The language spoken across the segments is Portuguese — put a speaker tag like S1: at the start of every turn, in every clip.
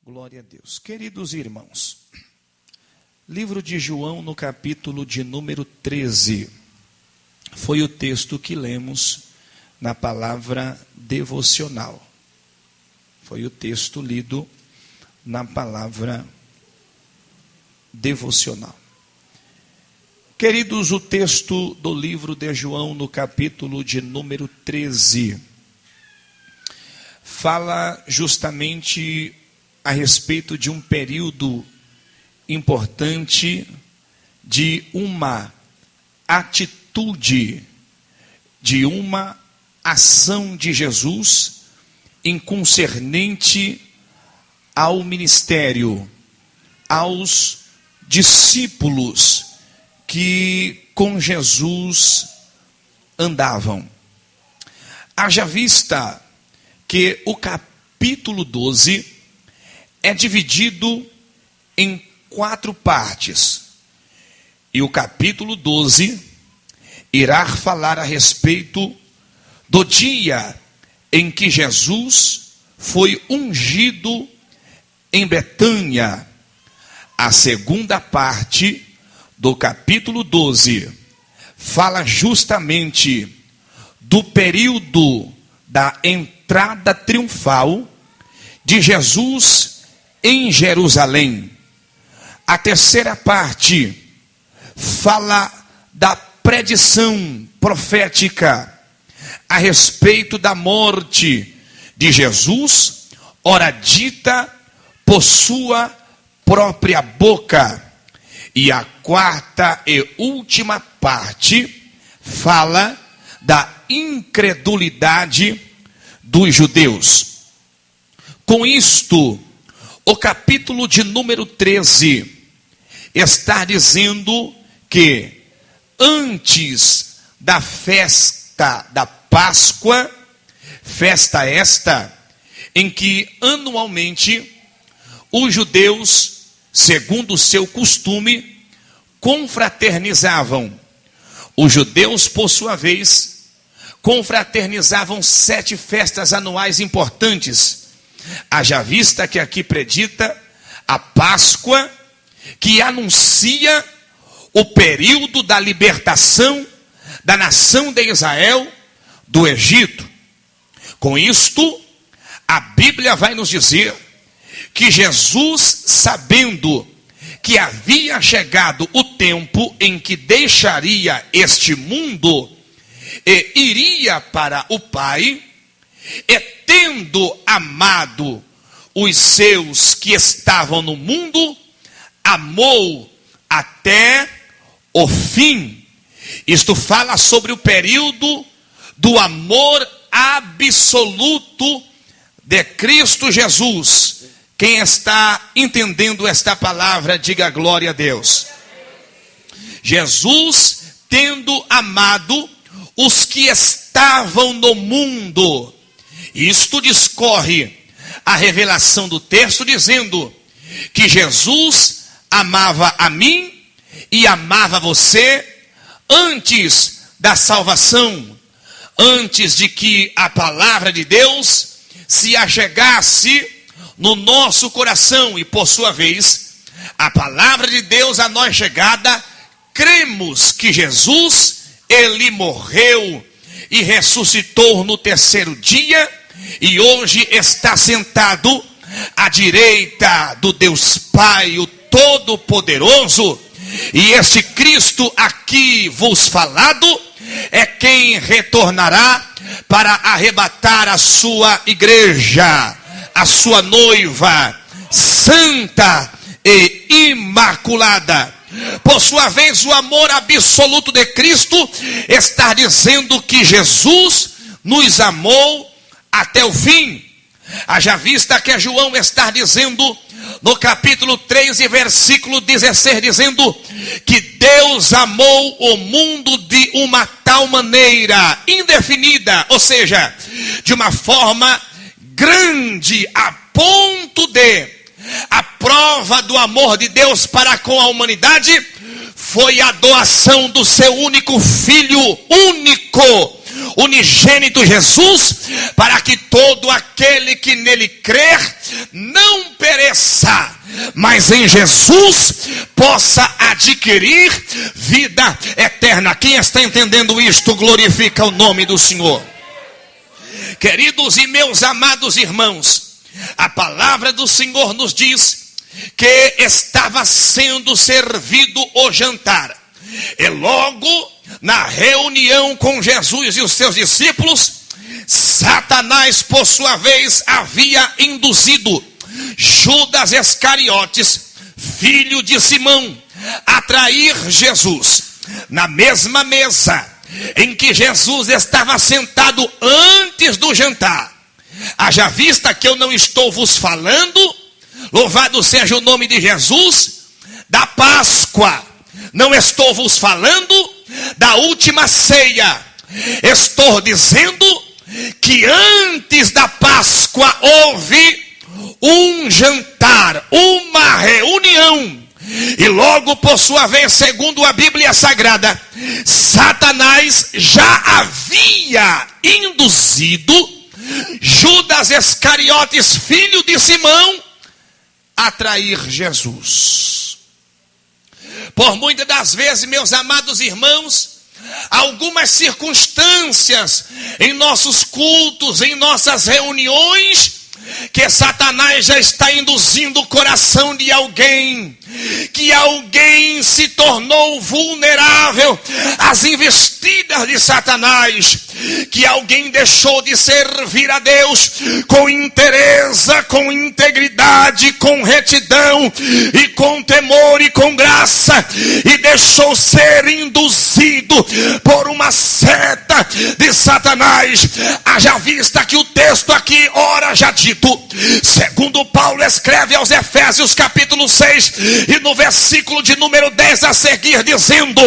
S1: Glória a Deus. Queridos irmãos, livro de João, no capítulo de número 13, foi o texto que lemos na palavra devocional. Foi o texto lido na palavra devocional. Queridos, o texto do livro de João, no capítulo de número 13, fala justamente a respeito de um período importante, de uma atitude, de uma ação de Jesus em concernente ao ministério, aos discípulos que com Jesus andavam. Haja vista que o capítulo 12 é dividido em 4 partes. E o capítulo 12 irá falar a respeito do dia em que Jesus foi ungido em Betânia. A segunda parte do capítulo 12 fala justamente do período da entrada triunfal de Jesus em Jerusalém. A terceira parte fala da predição profética a respeito da morte de Jesus, ora dita por sua própria boca. E a quarta e última parte fala da incredulidade dos judeus. Com isto, o capítulo de número 13 está dizendo que antes da festa da Páscoa, festa esta em que anualmente os judeus, segundo o seu costume, confraternizavam. Os judeus, por sua vez, confraternizavam 7 festas anuais importantes. Haja vista que aqui predita a Páscoa, que anuncia o período da libertação da nação de Israel do Egito. Com isto, a Bíblia vai nos dizer que Jesus, sabendo que havia chegado o tempo em que deixaria este mundo e iria para o Pai, e tendo amado os seus que estavam no mundo, amou até o fim. Isto fala sobre o período do amor absoluto de Cristo Jesus. Quem está entendendo esta palavra, diga glória a Deus. Jesus, tendo amado os que estavam no mundo. Isto discorre a revelação do texto dizendo que Jesus amava a mim e amava você antes da salvação, antes de que a palavra de Deus se achegasse no nosso coração. E por sua vez, a palavra de Deus a nós chegada, cremos que Jesus, ele morreu e ressuscitou no terceiro dia, e hoje está sentado à direita do Deus Pai, o Todo-Poderoso. E este Cristo aqui vos falado é quem retornará para arrebatar a sua igreja, a sua noiva, santa e imaculada. Por sua vez, o amor absoluto de Cristo está dizendo que Jesus nos amou até o fim. Haja vista que João está dizendo no capítulo 13, versículo 16, dizendo que Deus amou o mundo de uma tal maneira indefinida, ou seja, de uma forma grande, a ponto de a prova do amor de Deus para com a humanidade foi a doação do seu único filho, único, unigênito Jesus, para que todo aquele que nele crer não pereça, pereça, mas em Jesus possa adquirir vida eterna. Quem está entendendo isto, glorifica o nome do Senhor. Queridos e meus amados irmãos, a palavra do Senhor nos diz que estava sendo servido o jantar. E logo, na reunião com Jesus e os seus discípulos, Satanás, por sua vez, havia induzido Judas Iscariotes, filho de Simão, a trair Jesus. Na mesma mesa em que Jesus estava sentado antes do jantar. Haja vista que eu não estou vos falando, louvado seja o nome de Jesus, da Páscoa. Não estou vos falando da última ceia. Estou dizendo que antes da Páscoa houve um jantar, uma reunião. E logo por sua vez, segundo a Bíblia Sagrada, Satanás já havia induzido Judas Iscariotes, filho de Simão, a trair Jesus. Por muitas das vezes, meus amados irmãos, algumas circunstâncias em nossos cultos, em nossas reuniões, que Satanás já está induzindo o coração de alguém, que alguém se tornou vulnerável às investidas de Satanás, que alguém deixou de servir a Deus com inteireza, com integridade, com retidão e com temor e com graça, e deixou ser induzido por uma seta de Satanás. Haja vista que o texto aqui, ora já dito, segundo Paulo escreve aos Efésios capítulo 6 e no versículo de número 10 a seguir, dizendo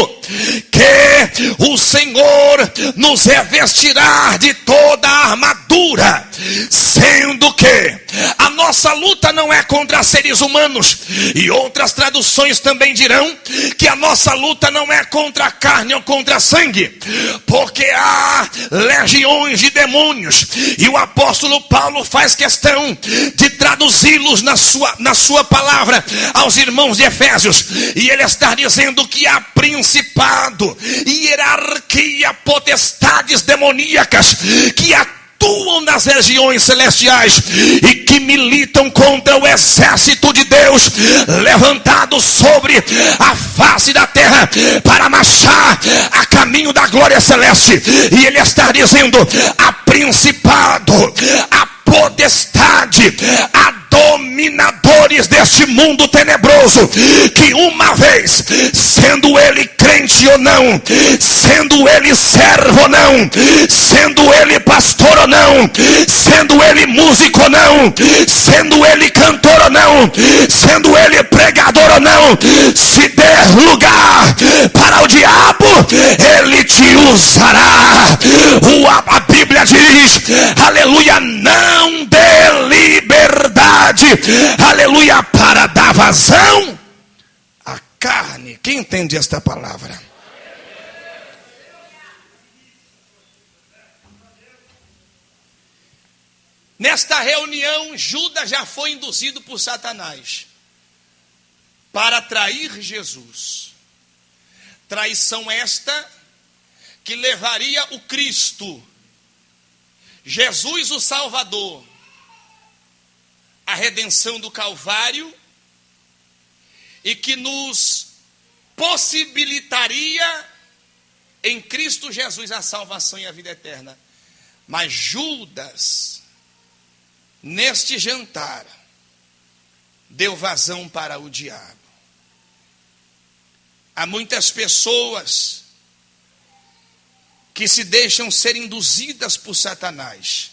S1: que o Senhor nos revestirá de toda a armadura, sendo que a nossa luta não é contra seres humanos, e outras traduções também dirão que a nossa luta não é contra a carne ou contra sangue, porque há legiões de demônios, e o apóstolo Paulo faz questão de traduzi-los na sua palavra aos irmãos de Efésios, e ele está dizendo que há principado, hierarquia, potestades demoníacas que atuam nas regiões celestiais e que militam contra o exército de Deus levantado sobre a face da terra para marchar a caminho da glória celeste. E ele está dizendo: a principado, a potestade, a dominadores deste mundo tenebroso, que uma vez, sendo ele crente ou não, sendo ele servo ou não, sendo ele pastor ou não, sendo ele músico ou não, sendo ele cantor ou não, sendo ele pregador ou não, se der lugar para o diabo, ele te usará. A Bíblia diz, aleluia, não dê liberdade, aleluia, para dar vazão à carne. Quem entende esta palavra? Nesta reunião, Judas já foi induzido por Satanás para trair Jesus. Traição esta que levaria o Cristo, Jesus o Salvador, a redenção do Calvário, e que nos possibilitaria em Cristo Jesus a salvação e a vida eterna. Mas Judas, neste jantar, deu vazão para o diabo. Há muitas pessoas que se deixam ser induzidas por Satanás.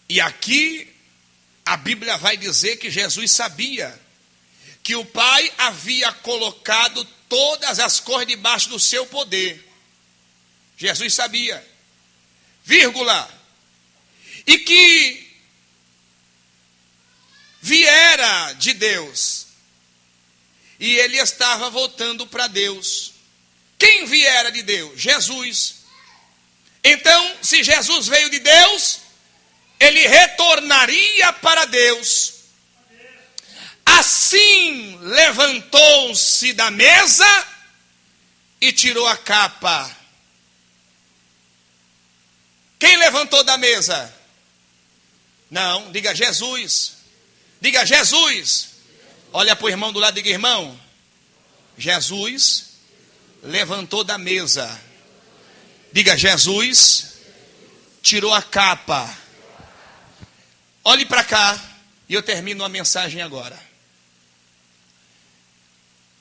S1: E aqui a Bíblia vai dizer que Jesus sabia que o Pai havia colocado todas as coisas debaixo do seu poder. Jesus sabia, vírgula, e que viera de Deus, e ele estava voltando para Deus. Quem viera de Deus? Jesus. Então, se Jesus veio de Deus, ele retornaria para Deus. Assim levantou-se da mesa e tirou a capa. Quem levantou da mesa? Não, diga Jesus. Diga Jesus. Olha para o irmão do lado e diga: irmão, Jesus levantou da mesa. Diga: Jesus tirou a capa. Olhe para cá e eu termino a mensagem agora.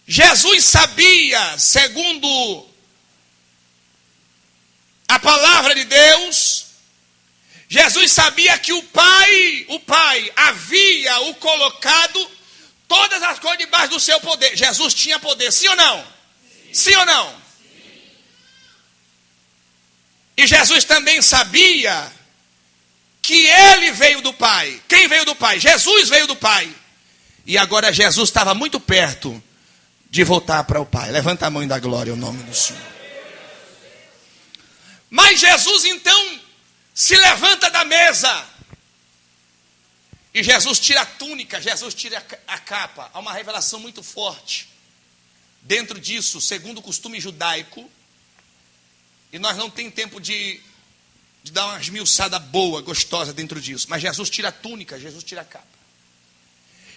S1: Jesus sabia, segundo a palavra de Deus, Jesus sabia que o Pai havia o colocado todas as coisas debaixo do seu poder. Jesus tinha poder, sim ou não? Sim ou não? Sim. E Jesus também sabia que ele veio do Pai. Quem veio do Pai? Jesus veio do Pai. E agora Jesus estava muito perto de voltar para o Pai. Levanta a mão e dá glória ao nome do Senhor. Mas Jesus então se levanta da mesa. E Jesus tira a túnica, Jesus tira a capa. Há uma revelação muito forte dentro disso, segundo o costume judaico. E nós não temos tempo de dar uma esmiuçada boa, gostosa dentro disso. Mas Jesus tira a túnica, Jesus tira a capa.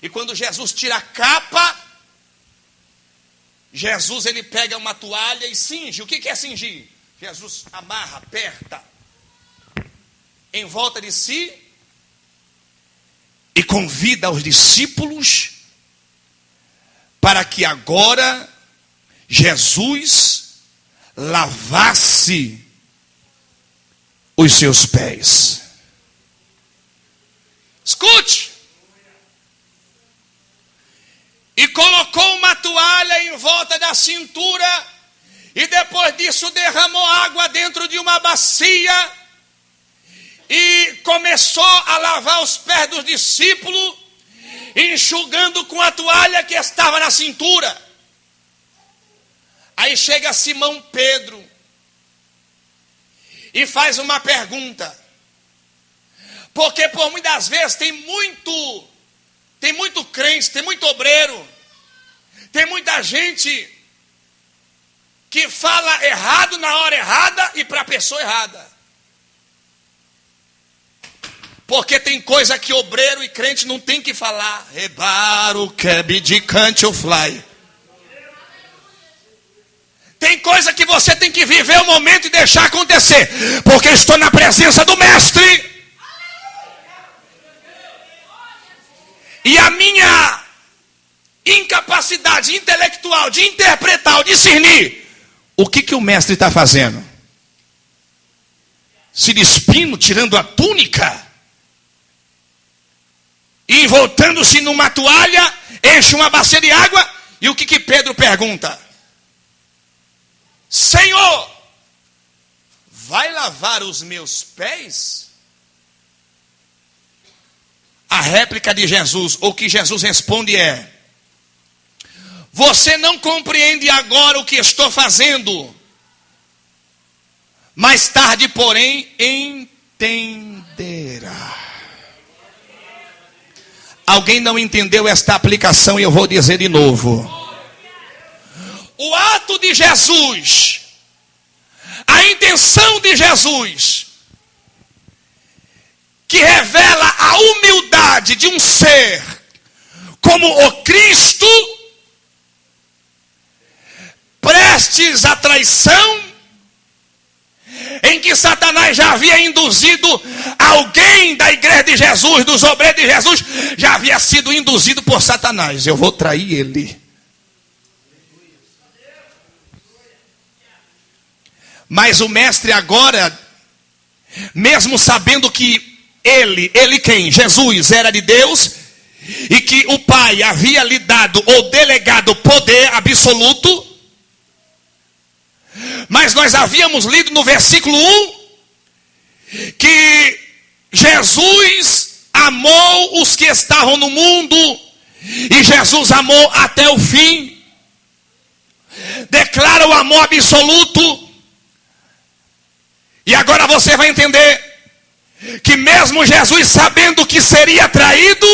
S1: E quando Jesus tira a capa, Jesus ele pega uma toalha e cinge. O que é cingir? Jesus amarra, aperta em volta de si e convida os discípulos para que agora Jesus lavasse os seus pés. Escute. E colocou uma toalha em volta da cintura, e depois disso derramou água dentro de uma bacia, e começou a lavar os pés dos discípulos, enxugando com a toalha que estava na cintura. Aí chega Simão Pedro, e faz uma pergunta, porque por muitas vezes tem muito crente, tem muito obreiro, tem muita gente que fala errado na hora errada e para a pessoa errada. Porque tem coisa que obreiro e crente não tem que falar. Rebaro, de cante ou fly. Tem coisa que você tem que viver o momento e deixar acontecer. Porque estou na presença do Mestre. E a minha incapacidade intelectual de interpretar ou discernir o que o mestre está fazendo? Se despindo, tirando a túnica e voltando-se numa toalha, enche uma bacia de água. E o que Pedro pergunta? Senhor, vai lavar os meus pés? A réplica de Jesus, ou que Jesus responde é: você não compreende agora o que estou fazendo, mais tarde, porém, entenderá. Alguém não entendeu esta aplicação e eu vou dizer de novo. O ato de Jesus, a intenção de Jesus, que revela a humildade de um ser como o Cristo, prestes à traição, em que Satanás já havia induzido alguém da igreja de Jesus, dos obreiros de Jesus, já havia sido induzido por Satanás. Eu vou trair ele. Mas o mestre agora, mesmo sabendo que ele quem? Jesus era de Deus, e que o Pai havia lhe dado ou delegado poder absoluto. Mas nós havíamos lido no versículo 1 que Jesus amou os que estavam no mundo, e Jesus amou até o fim. Declara o amor absoluto. E agora você vai entender que mesmo Jesus sabendo que seria traído,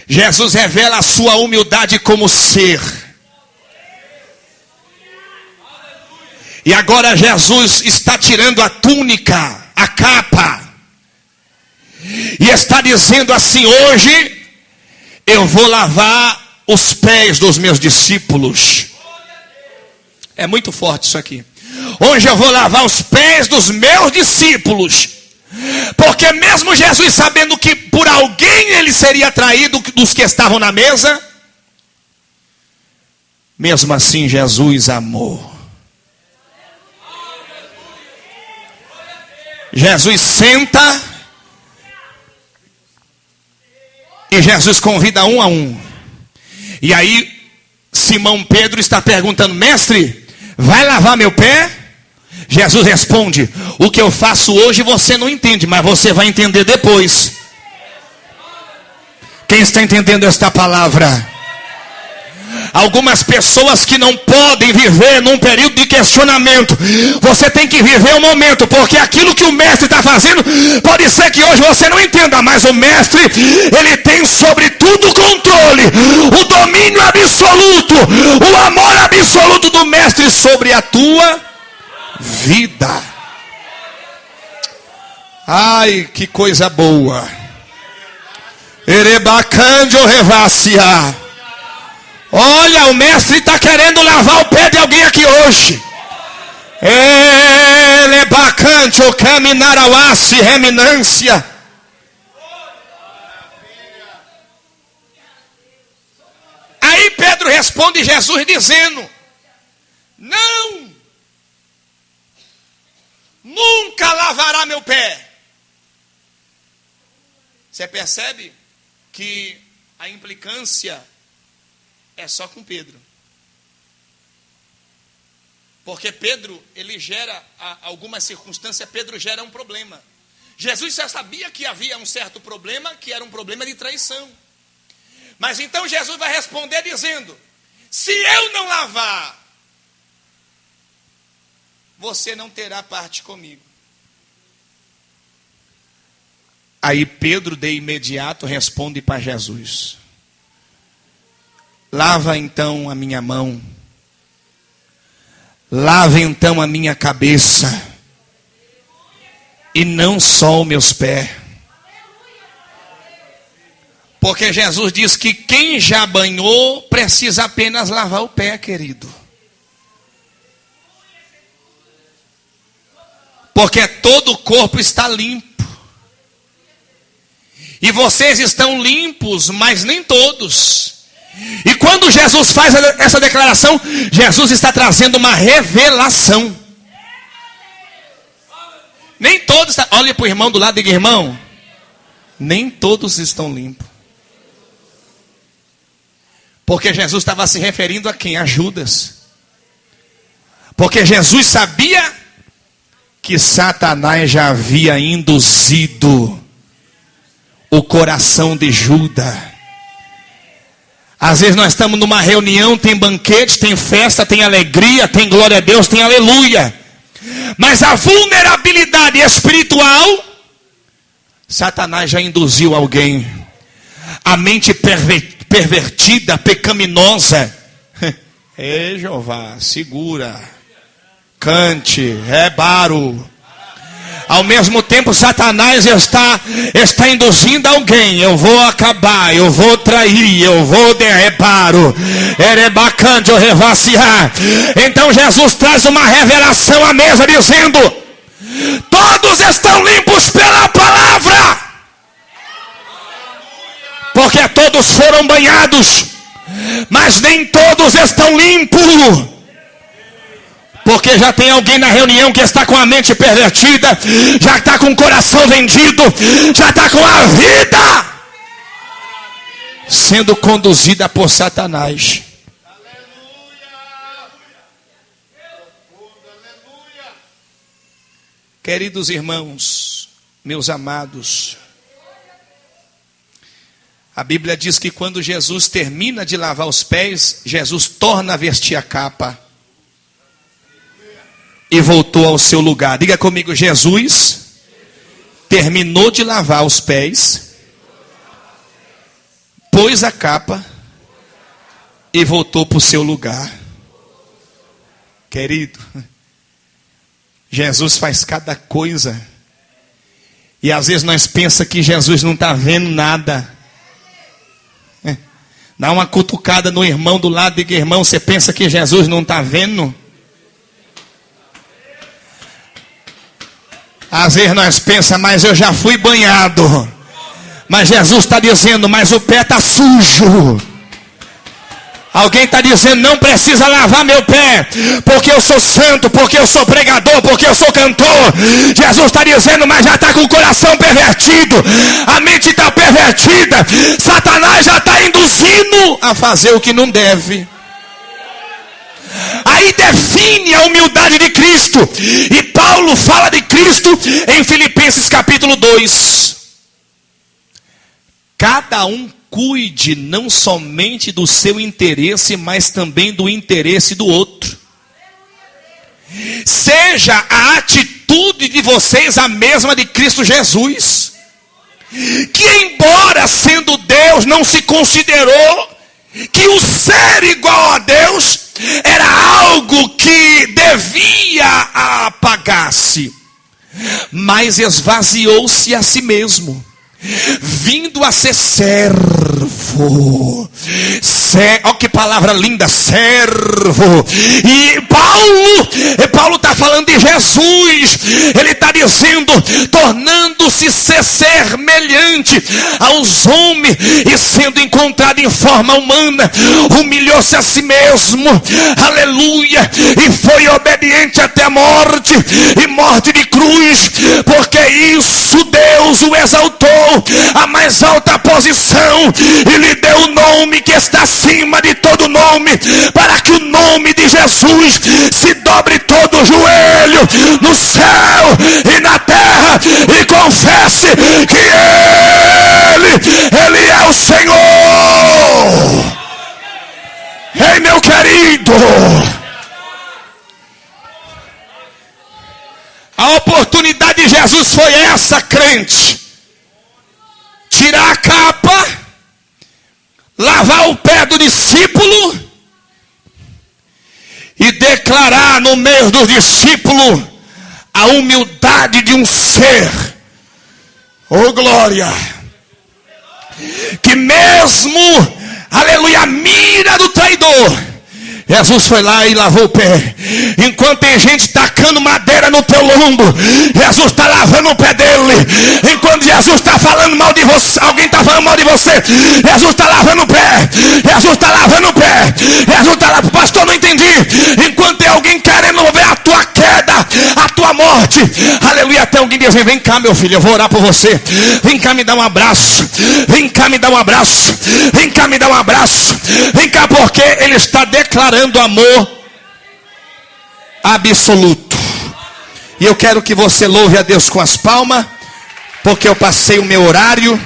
S1: Jesus revela a sua humildade como ser. E agora Jesus está tirando a túnica, a capa, e está dizendo assim: hoje eu vou lavar os pés dos meus discípulos. É muito forte isso aqui. Hoje eu vou lavar os pés dos meus discípulos. Porque mesmo Jesus sabendo que por alguém ele seria traído dos que estavam na mesa, mesmo assim Jesus amou. Jesus senta e Jesus convida um a um. E aí Simão Pedro está perguntando: mestre, vai lavar meu pé? Jesus responde: o que eu faço hoje você não entende, mas você vai entender depois. Quem está entendendo esta palavra? Algumas pessoas que não podem viver num período de questionamento. Você tem que viver o momento, porque aquilo que o mestre está fazendo, pode ser que hoje você não entenda, mas o mestre, ele tem sobre tudo o controle, o domínio absoluto, o amor absoluto do mestre sobre a tua vida. Ai, que coisa boa. Erebacandio revácia. Olha, o mestre está querendo lavar o pé de alguém aqui hoje. Elebacandio caminarauace reminância. Aí Pedro responde Jesus dizendo: não, nunca lavará meu pé. Você percebe que a implicância é só com Pedro. Porque Pedro, ele gera alguma circunstância, Pedro gera um problema. Jesus já sabia que havia um certo problema, que era um problema de traição. Mas então Jesus vai responder dizendo: se eu não lavar, você não terá parte comigo. Aí Pedro de imediato responde para Jesus: lava então a minha mão, lava então a minha cabeça, e não só os meus pés. Porque Jesus diz que quem já banhou precisa apenas lavar o pé, querido. Porque todo o corpo está limpo. E vocês estão limpos, mas nem todos. E quando Jesus faz essa declaração, Jesus está trazendo uma revelação. Nem todos, olha para o irmão do lado e diga: irmão, nem todos estão limpos. Porque Jesus estava se referindo a quem? A Judas. Porque Jesus sabia que Satanás já havia induzido o coração de Judas. Às vezes nós estamos numa reunião, tem banquete, tem festa, tem alegria, tem glória a Deus, tem aleluia. Mas a vulnerabilidade espiritual, Satanás já induziu alguém. A mente pervertida, pecaminosa. Ei, Jeová, segura. Cante, rebaro. Ao mesmo tempo, Satanás está induzindo alguém. Eu vou acabar, eu vou trair, eu vou derreparo. Erebacândio revaciar. Então Jesus traz uma revelação à mesa dizendo: todos estão limpos pela palavra. Porque todos foram banhados, mas nem todos estão limpos. Porque já tem alguém na reunião que está com a mente pervertida, já está com o coração vendido, já está com a vida sendo conduzida por Satanás. Queridos irmãos, meus amados, a Bíblia diz que quando Jesus termina de lavar os pés, Jesus torna a vestir a capa. e voltou ao seu lugar. Diga comigo, Jesus terminou de lavar os pés, pôs a capa e voltou para o seu lugar. Querido, Jesus faz cada coisa. E às vezes nós pensamos que Jesus não está vendo nada. Dá uma cutucada no irmão do lado e diga, irmão, você pensa que Jesus não está vendo? Às vezes nós pensamos, mas eu já fui banhado. Mas Jesus está dizendo, mas o pé está sujo. Alguém está dizendo, não precisa lavar meu pé, porque eu sou santo, porque eu sou pregador, porque eu sou cantor. Jesus está dizendo, mas já está com o coração pervertido, a mente está pervertida, Satanás já está induzindo a fazer o que não deve. Aí define a humildade de Cristo, e Paulo fala de Cristo em Filipenses capítulo 2. Cada um cuide não somente do seu interesse, mas também do interesse do outro. Seja a atitude de vocês a mesma de Cristo Jesus, que embora sendo Deus, não se considerou que o ser igual a Deus era algo que devia apagar-se, mas esvaziou-se a si mesmo, vindo a ser servo. Olha que palavra linda, servo. E Paulo está falando de Jesus. Ele está dizendo, tornando-se semelhante aos homens, e sendo encontrado em forma humana, humilhou-se a si mesmo, aleluia, e foi obediente até a morte, e morte de cruz. Porque isso Deus o exaltou a mais alta posição, e lhe deu o nome que está acima de todo nome, para que o nome de Jesus se dobre todo o joelho no céu e na terra, e confesse que Ele é o Senhor. Ei, meu querido, a oportunidade de Jesus foi essa, crente: tirar a capa, lavar o pé do discípulo e declarar no meio dos discípulos a humildade de um ser, oh glória, que mesmo, aleluia, a mira do traidor, Jesus foi lá e lavou o pé. Enquanto tem gente tacando madeira no teu lombo, Jesus está lavando o pé dele. Enquanto Jesus está falando mal de você, alguém está falando mal de você, Jesus está lavando o pé. Jesus está lavando o pé. Jesus está lavando. Pastor, não entendi. Enquanto tem alguém querendo ver a tua queda, a tua morte, aleluia, tem alguém dizendo, vem cá meu filho, eu vou orar por você. Vem cá me dar um abraço. Vem cá me dar um abraço. Vem cá me dar um abraço. Vem cá, porque ele está declarando amor absoluto. E eu quero que você louve a Deus com as palmas, porque eu passei o meu horário.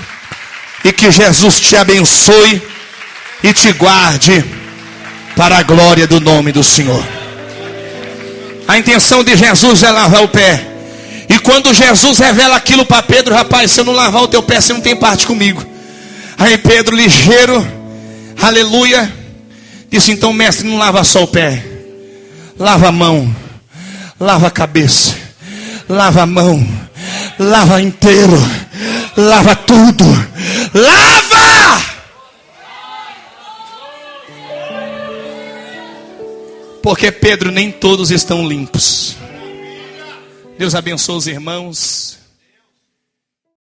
S1: E que Jesus te abençoe e te guarde para a glória do nome do Senhor. A intenção de Jesus é lavar o pé. E quando Jesus revela aquilo para Pedro, rapaz, se eu não lavar o teu pé, você não tem parte comigo. Aí Pedro, ligeiro, aleluia, disse, então mestre, não lava só o pé, lava a mão, lava a cabeça, lava a mão, lava inteiro, lava tudo, lava! Porque Pedro, nem todos estão limpos. Deus abençoe os irmãos.